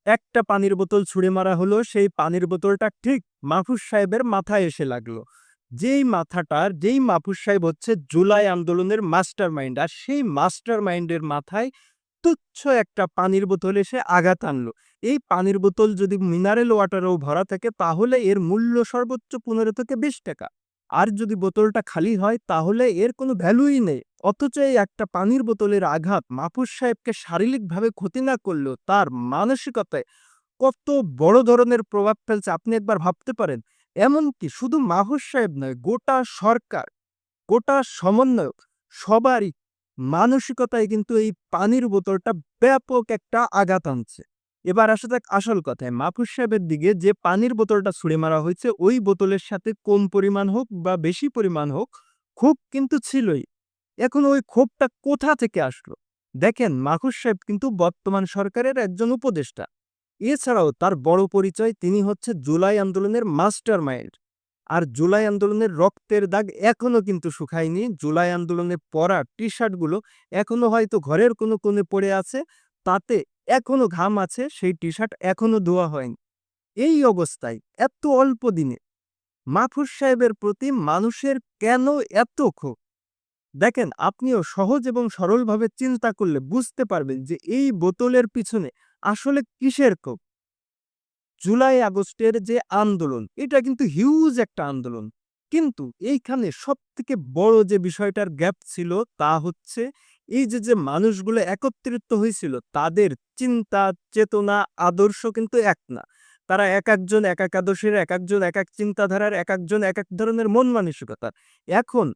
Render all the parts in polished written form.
একটা পানির বোতল ছুঁড়ে মারা হলো, সেই পানির বোতলটা ঠিক মাহফুজ সাহেবের মাথায় এসে লাগলো। যেই মাহফুজ সাহেব হচ্ছে জুলাই আন্দোলনের মাস্টারমাইন্ড, আর সেই মাস্টারমাইন্ডের মাথায় তুচ্ছ একটা পানির বোতল এসে আঘাত আনলো। এই পানির বোতল যদি মিনারেল ওয়াটারেও ভরা থাকে তাহলে এর মূল্য সর্বোচ্চ ১৫ থেকে ২০ টাকা। আর যদি বোতলটা খালি হয় তাহলে এর কোনো ভ্যালুই নেই। অথচ এই একটা পানির বোতলের আঘাত মাহফুজ সাহেবকে শারীরিকভাবে ক্ষতি না করলেও তার মানসিকতায় কত বড় ধরনের প্রভাব ফেলছে আপনি একবার ভাবতে পারেন। এমনকি শুধু মাহফুজ সাহেব নয়, গোটা সরকার, গোটা সমন্বয়ক সবারই মানসিকতায় কিন্তু এই পানির বোতলটা ব্যাপক একটা আঘাত আনছে। এবার আসা যাক আসল কথায়। মাহফুজ সাহেবের দিকে যে পানির বোতলটা ছুঁড়ে মারা হয়েছে, ওই বোতলের সাথে কম পরিমাণ হোক বা বেশি পরিমাণ হোক, ক্ষোভ কিন্তু ছিলই। এখন ওই ক্ষোভটা কোথা থেকে আসলো? দেখেন, মাহফুজ সাহেব কিন্তু বর্তমান সরকারের একজন উপদেষ্টা। এছাড়াও তার বড় পরিচয়, তিনি হচ্ছে জুলাই আন্দোলনের মাস্টারমাইন্ড। আর জুলাই আন্দোলনের রক্তের দাগ এখনো কিন্তু শুকায়নি। জুলাই আন্দোলনে পরা টি-শার্টগুলো এখনো হয়তো ঘরের কোনো কোণে পড়ে আছে। তাতে এখনো ঘাম আছে, সেই টি-শার্ট এখনো ধোয়া হয়নি। এই অবস্থায় এত অল্প দিনে মাহফুজ সাহেবের প্রতি মানুষের কেন এত ক্ষোভ? দেখেন, আপনিও সহজ এবং সরলভাবে চিন্তা করলে বুঝতে পারবেন যে এই বোতলের পিছনে আসলে কিসের ক্ষোভ। জুলাই আগস্টের যে আন্দোলন, এটা কিন্তু হিউজ একটা আন্দোলন। কিন্তু এইখানে সবথেকে বড় যে বিষয়টার গ্যাপ ছিল তা হচ্ছে এই যে মানুষগুলো একত্রিত হয়েছিল, তাদের চিন্তা, চেতনা, আদর্শ কিন্তু এক না। তারা একেকজন একেক আদর্শের, একেকজন একেক চিন্তাধারার, একেকজন একেক ধরনের মন মানসিকতার। এখন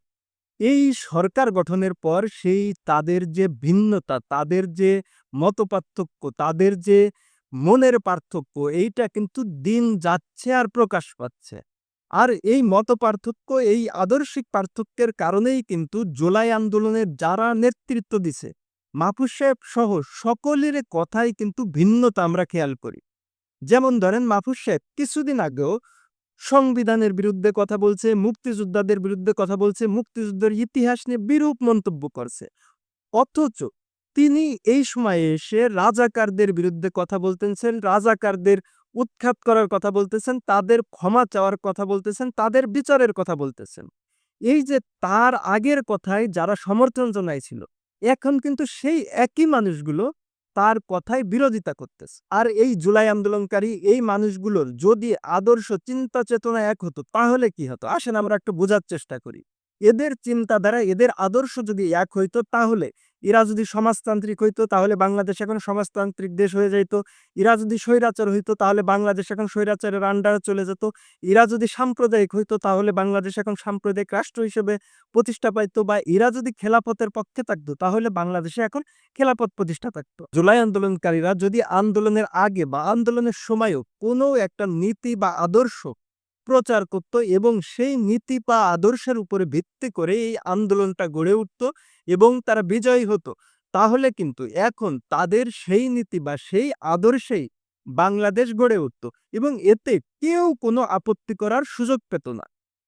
এই সরকার গঠনের পর সেই তাদের যে ভিন্নতা, তাদের যে মতপার্থক্য, তাদের যে মনের পার্থক্য, এইটা কিন্তু দিন যাচ্ছে আর প্রকাশ পাচ্ছে। আর এই মতপার্থক্য, এই আদর্শিক পার্থক্যের কারণেই কিন্তু জুলাই আন্দোলনের যারা নেতৃত্ব দিছে, মাহফুজ সাহেব সহ সকলের কথাই কিন্তু ভিন্নতা আমরা খেয়াল করি। যেমন ধরেন, মাহফুজ সাহেব কিছুদিন আগেও সংবিধানের বিরুদ্ধে কথা বলছে, মুক্তিযোদ্ধাদের বিরুদ্ধে কথা বলছে, মুক্তিযুদ্ধের ইতিহাস নিয়ে বিরূপ মন্তব্য করছে। অথচ তিনি এই সময়ে এসে রাজাকারদের বিরুদ্ধে কথা বলতেছেন, রাজাকারদের উৎখাত করার কথা বলতেছেন, তাদের ক্ষমা চাওয়ার কথা বলতেছেন, তাদের বিচারের কথা বলতেছেন। এই যে তার আগের কথায় যারা সমর্থন জানাইছিল, এখন কিন্তু সেই একই মানুষগুলো তার কথায় বিরোধিতা করতেছে। আর এই জুলাই আন্দোলনকারী এই মানুষগুলোর যদি আদর্শ, চিন্তা চেতনা এক হতো তাহলে কি হতো? আসেন আমরা একটু বোঝার চেষ্টা করি। এদের চিন্তাধারা, এদের আদর্শ যদি এক হইতো তাহলে, এরা যদি সমাজতান্ত্রিক হইতো তাহলে বাংলাদেশ এখন সমাজতান্ত্রিক দেশ হয়ে যাইত। এরা যদি স্বৈরাচার হইতো তাহলে বাংলাদেশ এখন স্বৈরাচারের আন্ডারে চলে যেত। এরা যদি সাম্প্রদায়িক হইতো তাহলে বাংলাদেশ এখন সাম্প্রদায়িক রাষ্ট্র হিসেবে প্রতিষ্ঠা পাইতো, বা এরা যদি খেলাফতের পক্ষে থাকতো তাহলে বাংলাদেশে এখন খেলাফত প্রতিষ্ঠা থাকতো। জুলাই আন্দোলনকারীরা যদি আন্দোলনের আগে বা আন্দোলনের সময়ও কোনো একটা নীতি বা আদর্শ প্রচার করত এবং সেই নীতি বা আদর্শের উপরে ভিত্তি করে এই আন্দোলনটা গড়ে উঠত এবং তারা বিজয়ী হতো, তাহলে কিন্তু এখন তাদের সেই নীতি বা সেই আদর্শেই বাংলাদেশ গড়ে উঠত এবং এতে কেউ কোনো আপত্তি করার সুযোগ পেত না।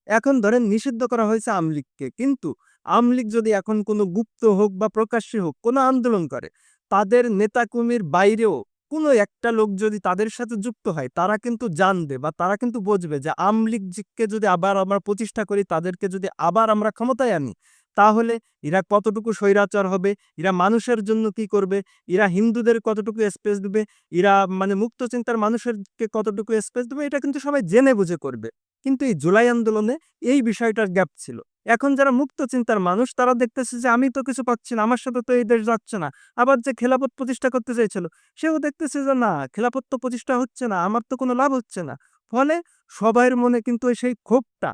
এখন ধরেন নিষিদ্ধ করা হয়েছে আওয়ামী লীগকে, কিন্তু আওয়ামী লীগ যদি এখন কোনো গুপ্ত হোক বা প্রকাশ্যে হোক কোনো আন্দোলন করে, তাদের নেতাকর্মীর বাইরেও কোনো একটা লোক যদি তাদের সাথে যুক্ত হয়, তারা কিন্তু জানবে বা তারা কিন্তু বুঝবে যে আওয়ামী লীগকে যদি আবার আমরা প্রতিষ্ঠা করি, তাদেরকে যদি আবার আমরা ক্ষমতায় আনি, তাহলে এরা কতটুকু স্বৈরাচার হবে, এরা মানুষের জন্য কি করবে, এরা হিন্দুদের কতটুকু স্পেস দিবে, এরা মানে মুক্ত চিন্তার মানুষেরকে কতটুকু স্পেস দেবে, এটা কিন্তু সবাই জেনে বুঝে করবে। কিন্তু এই জুলাই আন্দোলনে এই বিষয়টার গ্যাপ ছিল। এখন যারা মুক্ত চিন্তার মানুষ তারা দেখতেছে যে আমি তো কিছু পাচ্ছি না, আমার সাথে তো এই দেশ যাচ্ছে না। আবার যে খেলাফত প্রতিষ্ঠা করতে চাইছিল, সেও দেখতেছে যে না, খেলাফত তো প্রতিষ্ঠা হচ্ছে না, আমার তো কোনো লাভ হচ্ছে না। ফলে সবার মনে কিন্তু সেই ক্ষোভটা,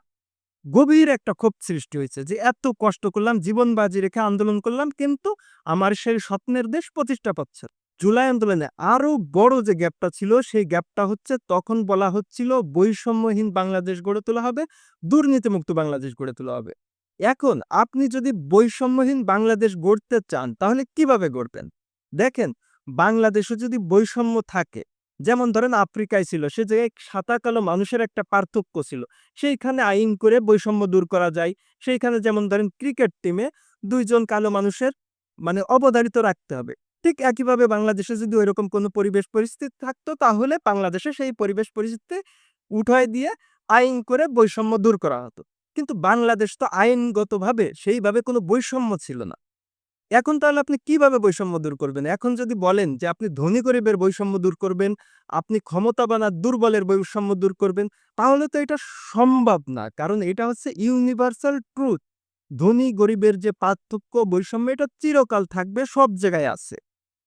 গভীর একটা ক্ষোভ সৃষ্টি হয়েছে যে এত কষ্ট করলাম, জীবন বাজি রেখে আন্দোলন করলাম, কিন্তু আমার সেই স্বপ্নের দেশ প্রতিষ্ঠা পাচ্ছে না। জুলাই আন্দোলনে আরো বড় যে গ্যাপটা ছিল, সেই গ্যাপটা হচ্ছে তখন বলা হচ্ছিল বৈষম্যহীন বাংলাদেশ গড়ে তোলা হবে, দুর্নীতিমুক্ত বাংলাদেশ গড়ে তোলা হবে। এখন আপনি যদি বৈষম্যহীন বাংলাদেশ গড়তে চান তাহলে কিভাবে গড়বেন? দেখেন, বাংলাদেশে যদি বৈষম্য থাকে, যেমন ধরেন আফ্রিকায় ছিল, সে জায়গায় সাদা কালো মানুষের একটা পার্থক্য ছিল, সেইখানে আইন করে বৈষম্য দূর করা যায়। সেইখানে যেমন ধরেন ক্রিকেট টিমে ২ জন কালো মানুষের মানে অবধারিত রাখতে হবে। ঠিক একইভাবে বাংলাদেশে যদি ওইরকম কোনো পরিবেশ পরিস্থিতি থাকতো তাহলে বাংলাদেশে সেই পরিবেশ পরিস্থিতি উঠায় দিয়ে আইন করে বৈষম্য দূর করা হতো। কিন্তু বাংলাদেশ তো আইনগতভাবে সেইভাবে কোনো বৈষম্য ছিল না। এখন তাহলে আপনি কিভাবে বৈষম্য দূর করবেন? এখন যদি বলেন যে আপনি ধনী গরিবের বৈষম্য দূর করবেন, আপনি ক্ষমতাবান আর দুর্বলের বৈষম্য দূর করবেন, তাহলে তো এটা সম্ভব না। কারণ এটা হচ্ছে ইউনিভার্সাল ট্রুথ। ধনী গরিবের যে পার্থক্য, বৈষম্য এটা চিরকাল থাকবে, সব জায়গায় আছে।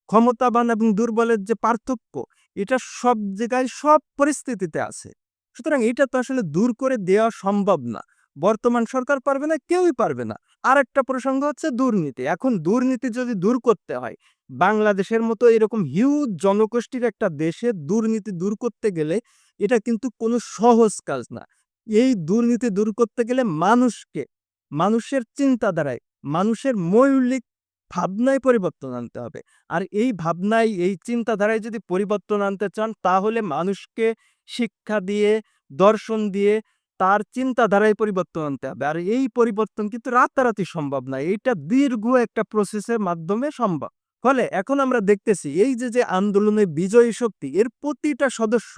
ক্ষমতাবান এবং দুর্বলের যে পার্থক্য, এটা সব জায়গায় সব পরিস্থিতিতে আছে। সুতরাং এটা তো আসলে দূর করে দেওয়া সম্ভব না। বর্তমান সরকার পারবে না, কেউই পারবে না। আরেকটা প্রসঙ্গ হচ্ছে দুর্নীতি। এখন দুর্নীতি যদি দূর করতে হয়, বাংলাদেশের মতো এরকম হিউজ জনগোষ্ঠীর একটা দেশে দুর্নীতি দূর করতে গেলে এটা কিন্তু কোনো সহজ কাজ না। এই দুর্নীতি দূর করতে গেলে মানুষকে, মানুষের চিন্তাধারায়, মানুষের মৌলিক ভাবনায় পরিবর্তন আনতে হবে। আর এই ভাবনায়, এই চিন্তাধারায় যদি পরিবর্তন আনতে চান, তাহলে মানুষকে শিক্ষা দিয়ে, দর্শন দিয়ে তার চিন্তাধারায় পরিবর্তন আনতে হবে। আর এই পরিবর্তন কিন্তু রাতারাতি সম্ভব না। এইটা দীর্ঘ একটা প্রসেসের মাধ্যমে সম্ভব। ফলে এখন আমরা দেখতেছি এই যে আন্দোলনে বিজয়ী শক্তি, এর প্রতিটা সদস্য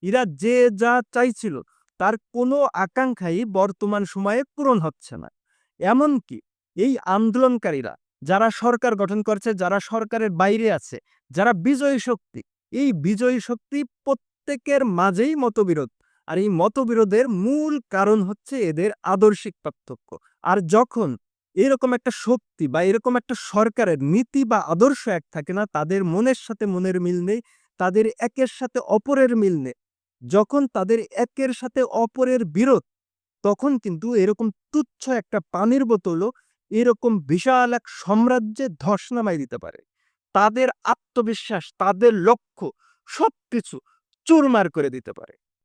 এরা যে যা চাইছিল তার কোনো আকাঙ্ক্ষাই বর্তমান সময়ে পূরণ হচ্ছে না। এমনকি এই আন্দোলনকারীরা যারা সরকার গঠন করছে, যারা সরকারের বাইরে আছে, যারা বিজয়ী শক্তি, এই বিজয়ী শক্তি প্রত্যেকের মাঝেই মতবিরোধ। আর এই মতবিরোধের মূল কারণ হচ্ছে এদের আদর্শিক পার্থক্য। আর যখন এরকম একটা শক্তি বা এরকম একটা সরকারের নীতি বা আদর্শ এক থাকে না, তাদের মনের সাথে মনের মিল নেই, তাদের একের সাথে অপরের মিল নেই, যখন তাদের একের সাথে অপরের বিরোধ, তখন কিন্তু এরকম তুচ্ছ একটা পানির বোতলও এরকম বিশাল এক সাম্রাজ্যে ধস নামায় দিতে পারে। তাদের আত্মবিশ্বাস, তাদের লক্ষ্য সবকিছু চুরমার করে দিতে পারে।